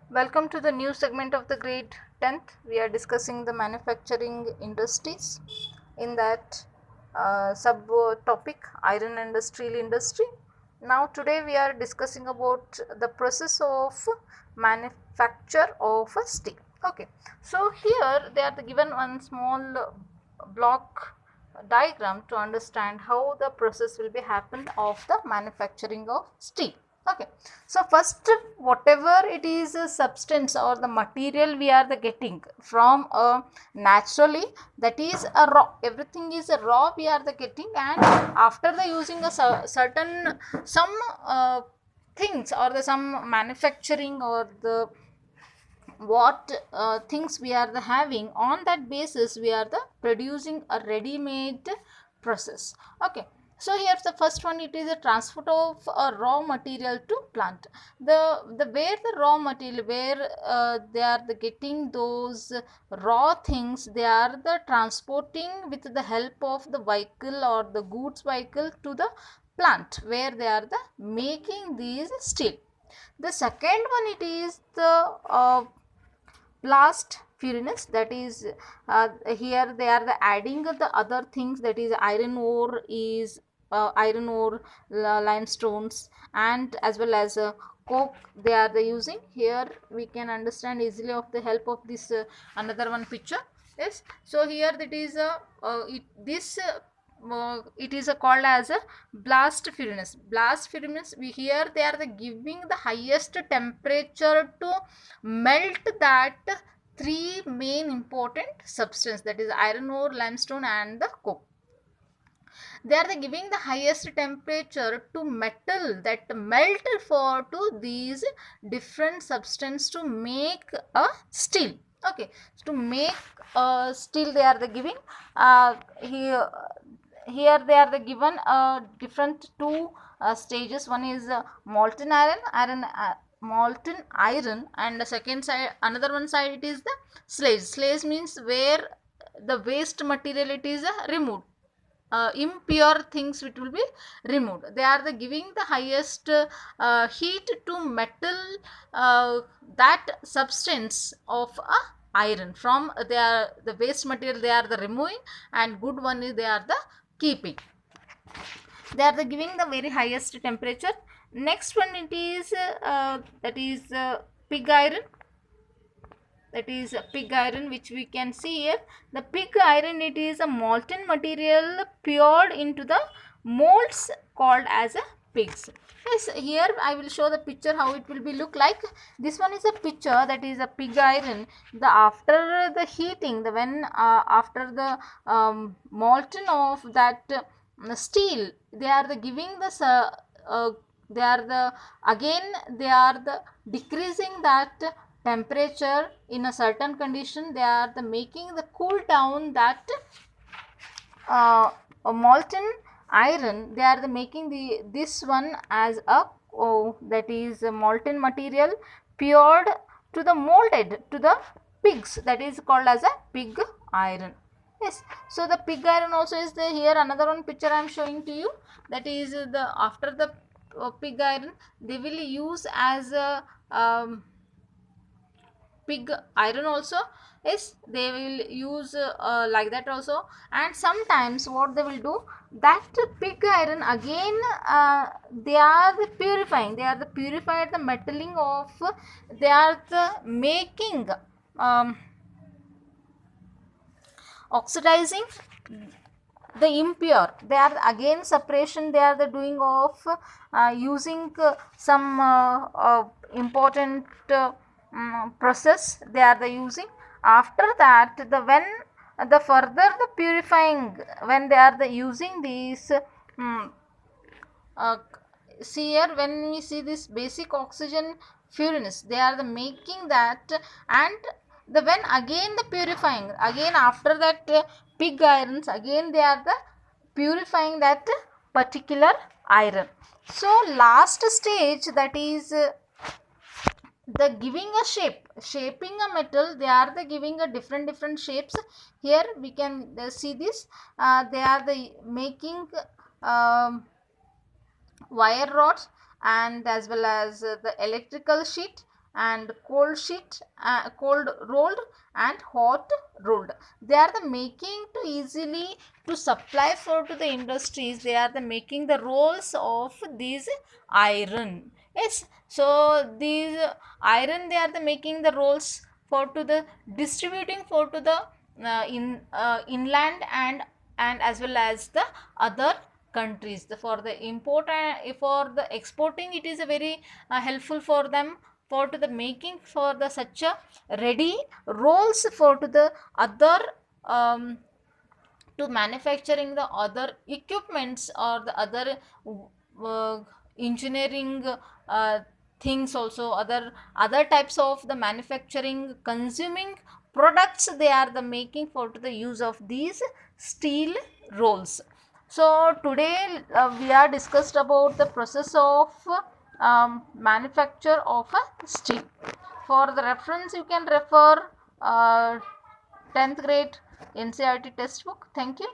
Welcome to the new segment of the grade 10th. We are discussing the manufacturing industries. In that sub topic, iron and steel industry. Now, today we are discussing about the process of manufacture of a steel. Okay, so here they are given one small block diagram to understand how the process will be happen of the manufacturing of steel. Okay, so first, whatever it is a substance or the material we are the getting from naturally, that is a raw, everything is a raw we are the getting, and after the using a certain some things or the some manufacturing or the what things we are the having, on that basis we are the producing a ready made process. Okay, so here's the first one. It is a transport of a raw material to plant. The where the raw material, where they are the getting those raw things, they are the transporting with the help of the vehicle or the goods vehicle to the plant where they are the making these steel. The second one, it is the blast furnace, that is here they are the adding the other things, that is iron ore, is iron ore, limestones, and as well as coke they are the using. Here we can understand easily of the help of this another one picture. Yes, so here that is it is called as a blast furnace. Blast furnace, we here they are the giving the highest temperature to melt that three main important substance, that is iron ore, limestone, and the coke. They are the giving the highest temperature to metal that melt for to these different substance to make a steel. Okay, to make steel they are the giving here they are the given different two stages. One is molten molten iron, and the second side, another one side, it is the slage means where the waste material it is removed, impure things it will be removed. They are the giving the highest heat to metal, that substance of a iron from the waste material they are the removing, and good one is they are the keeping. They are the giving the very highest temperature. Next one, it is that is pig iron. That is pig iron, which we can see here. The pig iron, it is a molten material poured into the molds called as a pigs. Yes, here I will show the picture how it will be look like. This one is a picture, that is a pig iron. The after the heating, the when after the molten of that steel, they are the giving the they are the again they are the decreasing that temperature in a certain condition. They are the making the cool down that a molten iron. They are the making the this one as a that is a molten material poured to the molded to the pigs, that is called as a pig iron. Yes, so the pig iron also is the here another one picture I am showing to you. That is the after the pig iron, they will use as a pig iron also. Yes, they will use like that also. And sometimes what they will do, that pig iron again they are the purifying, they are the purified the metaling of, they are the making oxidizing the impure. They are again separation they are the doing of using some important process they are the using. After that, the when the further the purifying, when they are the using these uh, see here, when we see this basic oxygen furnace, they are the making that, and the when again the purifying, again after that pig irons, again they are the purifying that particular iron. So last stage, that is the giving a shape, shaping a metal, they are the giving a different shapes. Here we can see this, they are the making wire rods, and as well as the electrical sheet, and cold sheet, cold rolled and hot rolled. They are the making to easily to supply for to the industries. They are the making the rolls of these iron. Yes, so these iron, they are the making the rolls for to the distributing for to the inland and as well as the other countries. For the import and for the exporting, it is a very helpful for them for to the making for the such a ready rolls for to the other to manufacturing the other equipments or the other uh, engineering things, also other types of the manufacturing consuming products. They are the making for the use of these steel rolls. So today we are discussed about the process of manufacture of a steel. For the reference, you can refer 10th grade NCERT textbook. Thank you.